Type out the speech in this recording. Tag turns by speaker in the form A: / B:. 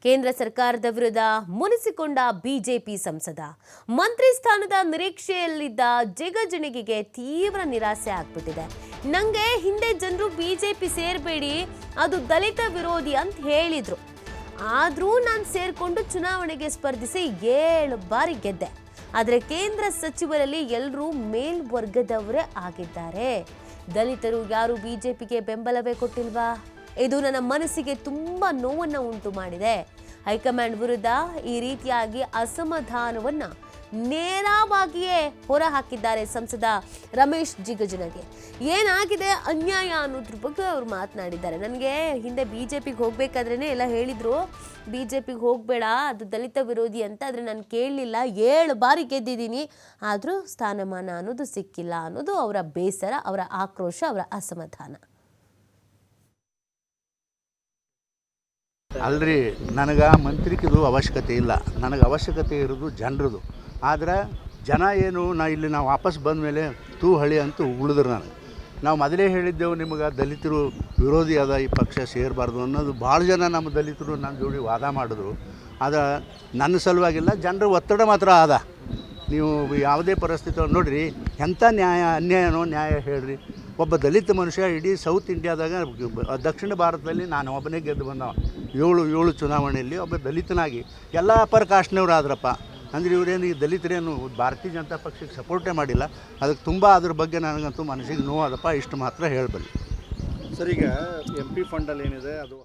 A: ಕೇಂದ್ರ ಸರ್ಕಾರದ ವಿರುದ್ಧ ಮುನಿಸಿಕೊಂಡ ಬಿಜೆಪಿ ಸಂಸದ ಮಂತ್ರಿ ಸ್ಥಾನದ ನಿರೀಕ್ಷೆಯಲ್ಲಿದ್ದ ಜಿಗಜಿಣಗಿಗೆ ತೀವ್ರ ನಿರಾಸೆ ಆಗ್ಬಿಟ್ಟಿದೆ. ನಂಗೆ ಹಿಂದೆ ಜನರು ಬಿಜೆಪಿ ಸೇರಬೇಡಿ, ಅದು ದಲಿತ ವಿರೋಧಿ ಅಂತ ಹೇಳಿದ್ರು. ಆದ್ರೂ ನಾನು ಸೇರ್ಕೊಂಡು ಚುನಾವಣೆಗೆ ಸ್ಪರ್ಧಿಸಿ 7 ಬಾರಿ ಗೆದ್ದೆ. ಆದರೆ ಕೇಂದ್ರ ಸಚಿವರಲ್ಲಿ ಎಲ್ಲರೂ ಮೇಲ್ವರ್ಗದವರೇ ಆಗಿದ್ದಾರೆ. ದಲಿತರು ಯಾರು ಬಿಜೆಪಿಗೆ ಬೆಂಬಲವೇ ಕೊಟ್ಟಿಲ್ವಾ? ಇದು ನನ್ನ ಮನಸ್ಸಿಗೆ ತುಂಬಾ ನೋವನ್ನು ಉಂಟು ಮಾಡಿದೆ. ಹೈಕಮಾಂಡ್ ವಿರುದ್ಧ ಈ ರೀತಿಯಾಗಿ ಅಸಮಾಧಾನವನ್ನ ನೇರವಾಗಿಯೇ ಹೊರ ಹಾಕಿದ್ದಾರೆ ಸಂಸದ ರಮೇಶ್ ಜಿಗಜಿಣಗಿ. ಏನಾಗಿದೆ ಅನ್ಯಾಯ ಅನ್ನೋದ್ರ ಬಗ್ಗೆ ಅವ್ರು ಮಾತನಾಡಿದ್ದಾರೆ. ನನಗೆ ಹಿಂದೆ ಬಿಜೆಪಿಗೆ ಹೋಗ್ಬೇಕಾದ್ರೇನೆ ಎಲ್ಲ ಹೇಳಿದ್ರು, ಬಿಜೆಪಿಗೆ ಹೋಗಬೇಡ, ಅದು ದಲಿತ ವಿರೋಧಿ ಅಂತ. ಆದರೆ ನಾನು ಕೇಳಲಿಲ್ಲ, 7 ಬಾರಿ ಗೆದ್ದಿದ್ದೀನಿ, ಆದರೂ ಸ್ಥಾನಮಾನ ಅನ್ನೋದು ಸಿಕ್ಕಿಲ್ಲ ಅನ್ನೋದು ಅವರ ಬೇಸರ, ಅವರ ಆಕ್ರೋಶ, ಅವರ ಅಸಮಾಧಾನ.
B: ಅಲ್ರಿ, ನನಗೆ ಮಂತ್ರಿಕಿದು ಅವಶ್ಯಕತೆ ಇಲ್ಲ. ನನಗೆ ಅವಶ್ಯಕತೆ ಇರೋದು ಜನರದು. ಆದರೆ ಜನ ಏನು, ನಾವು ವಾಪಸ್ ಬಂದ ಮೇಲೆ ಹಳಿ ಅಂತೂ ಉಳಿದ್ರು. ನಾವು ಮೊದಲೇ ಹೇಳಿದ್ದೆವು ನಿಮಗೆ, ದಲಿತರು ವಿರೋಧಿ ಅದ, ಈ ಪಕ್ಷ ಸೇರಬಾರ್ದು ಅನ್ನೋದು. ಭಾಳ ಜನ ನಮ್ಮ ದಲಿತರು ನನ್ನ ಜೋಡಿ ವಾದ ಮಾಡಿದ್ರು. ಆದರೆ ನನ್ನ ಸಲುವಾಗಿಲ್ಲ, ಜನರ ಒತ್ತಡ ಮಾತ್ರ ಆದ. ನೀವು ಯಾವುದೇ ಪರಿಸ್ಥಿತಿ ನೋಡಿರಿ, ಎಂಥ ಅನ್ಯಾಯನೋ ನ್ಯಾಯ ಹೇಳ್ರಿ. ಒಬ್ಬ ದಲಿತ ಮನುಷ್ಯ ಇಡೀ ಸೌತ್ ಇಂಡಿಯಾದಾಗ, ದಕ್ಷಿಣ ಭಾರತದಲ್ಲಿ ನಾನು ಒಬ್ಬನೇ ಗೆದ್ದು ಬಂದವ. 7 ಚುನಾವಣೆಯಲ್ಲಿ ಒಬ್ಬ ದಲಿತನಾಗಿ ಎಲ್ಲ ಅಪರ ಕಾಸ್ಟ್ನವ್ರು ಆದ್ರಪ್ಪ. ಅಂದರೆ ಇವರೇನು ಈ ದಲಿತರೇನು ಭಾರತೀಯ ಜನತಾ ಪಕ್ಷಕ್ಕೆ ಸಪೋರ್ಟೇ ಮಾಡಿಲ್ಲ. ಅದಕ್ಕೆ ತುಂಬ ಅದ್ರ ಬಗ್ಗೆ ನನಗಂತೂ ಮನಸ್ಸಿಗೆ ನೋವಾದಪ್ಪ. ಇಷ್ಟು ಮಾತ್ರ ಹೇಳಬಲ್ಲೆ
C: ಸರ್. ಈಗ MP ಫಂಡಲ್ಲಿ ಏನಿದೆ ಅದು